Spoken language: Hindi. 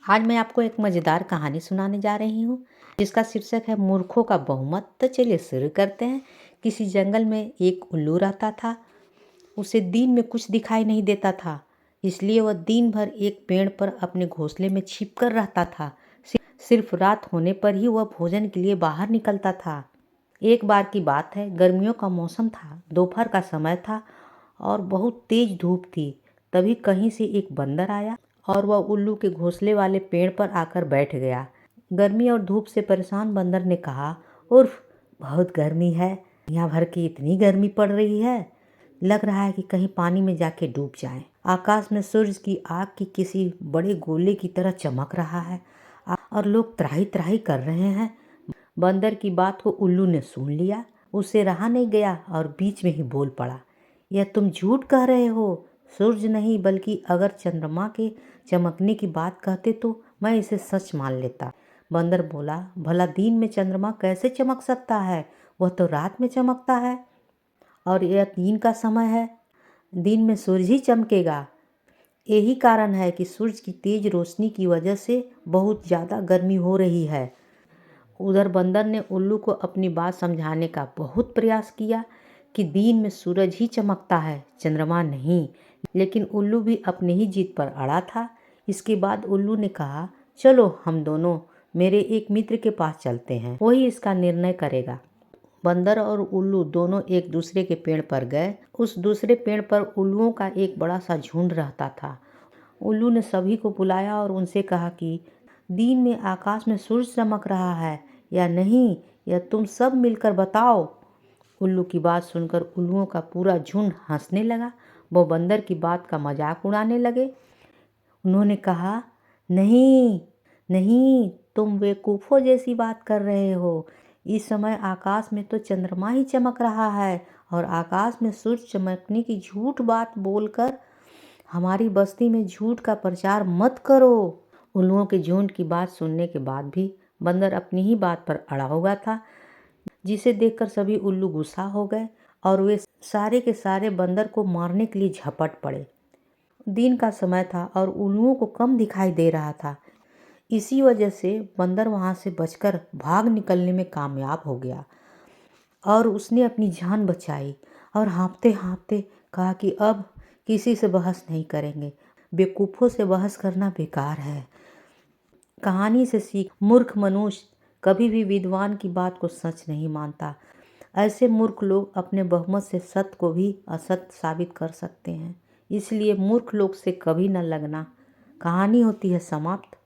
आज मैं आपको एक मज़ेदार कहानी सुनाने जा रही हूँ जिसका शीर्षक है मूर्खों का बहुमत। तो चलिए शुरू करते हैं। किसी जंगल में एक उल्लू रहता था। उसे दिन में कुछ दिखाई नहीं देता था, इसलिए वह दिन भर एक पेड़ पर अपने घोंसले में छिप कर रहता था। सिर्फ रात होने पर ही वह भोजन के लिए बाहर निकलता था। एक बार की बात है, गर्मियों का मौसम था। दोपहर का समय था और बहुत तेज धूप थी। तभी कहीं से एक बंदर आया और वह उल्लू के घोंसले वाले पेड़ पर आकर बैठ गया। गर्मी और धूप से परेशान बंदर ने कहा, उर्फ, बहुत गर्मी है। यहाँ भर की इतनी गर्मी पड़ रही है, लग रहा है कि कहीं पानी में जाके डूब जाए। आकाश में सूरज की आग की किसी बड़े गोले की तरह चमक रहा है और लोग त्राही त्राही कर रहे हैं। बंदर की बात को उल्लू ने सुन लिया। उसे रहा नहीं गया और बीच में ही बोल पड़ा, यह तुम झूठ कह रहे हो। सूरज नहीं, बल्कि अगर चंद्रमा के चमकने की बात कहते तो मैं इसे सच मान लेता। बंदर बोला, भला दिन में चंद्रमा कैसे चमक सकता है? वह तो रात में चमकता है और यह दिन का समय है। दिन में सूरज ही चमकेगा। यही कारण है कि सूरज की तेज रोशनी की वजह से बहुत ज़्यादा गर्मी हो रही है। उधर बंदर ने उल्लू को अपनी बात समझाने का बहुत प्रयास किया कि दिन में सूरज ही चमकता है, चंद्रमा नहीं। लेकिन उल्लू भी अपनी ही जीत पर अड़ा था। इसके बाद उल्लू ने कहा, चलो हम दोनों मेरे एक मित्र के पास चलते हैं, वही इसका निर्णय करेगा। बंदर और उल्लू दोनों एक दूसरे के पेड़ पर गए। उस दूसरे पेड़ पर उल्लुओं का एक बड़ा सा झुंड रहता था। उल्लू ने सभी को बुलाया और उनसे कहा कि दिन में आकाश में सूरज चमक रहा है या नहीं, यह तुम सब मिलकर बताओ। उल्लू की बात सुनकर उल्लुओं का पूरा झुंड हंसने लगा। वो बंदर की बात का मजाक उड़ाने लगे। उन्होंने कहा, नहीं नहीं, तुम बेवकूफ़ों जैसी बात कर रहे हो। इस समय आकाश में तो चंद्रमा ही चमक रहा है और आकाश में सूरज चमकने की झूठ बात बोलकर हमारी बस्ती में झूठ का प्रचार मत करो। उल्लुओं के झुंड की बात सुनने के बाद भी बंदर अपनी ही बात पर अड़ा हुआ था, जिसे देखकर सभी उल्लू गुस्सा हो गए और वे सारे के सारे बंदर को मारने के लिए झपट पड़े। दिन का समय था और उल्लुओं को कम दिखाई दे रहा था। इसी वजह से बंदर वहाँ से बचकर भाग निकलने में कामयाब हो गया और उसने अपनी जान बचाई और हाँफते हाँफते कहा कि अब किसी से बहस नहीं करेंगे। बेवकूफ़ों से बहस करना बेकार है। कहानी से सीख, मूर्ख मनुष्य कभी भी विद्वान की बात को सच नहीं मानता। ऐसे मूर्ख लोग अपने बहुमत से सत्य को भी असत्य साबित कर सकते हैं। इसलिए मूर्ख लोग से कभी न लगना। कहानी होती है समाप्त।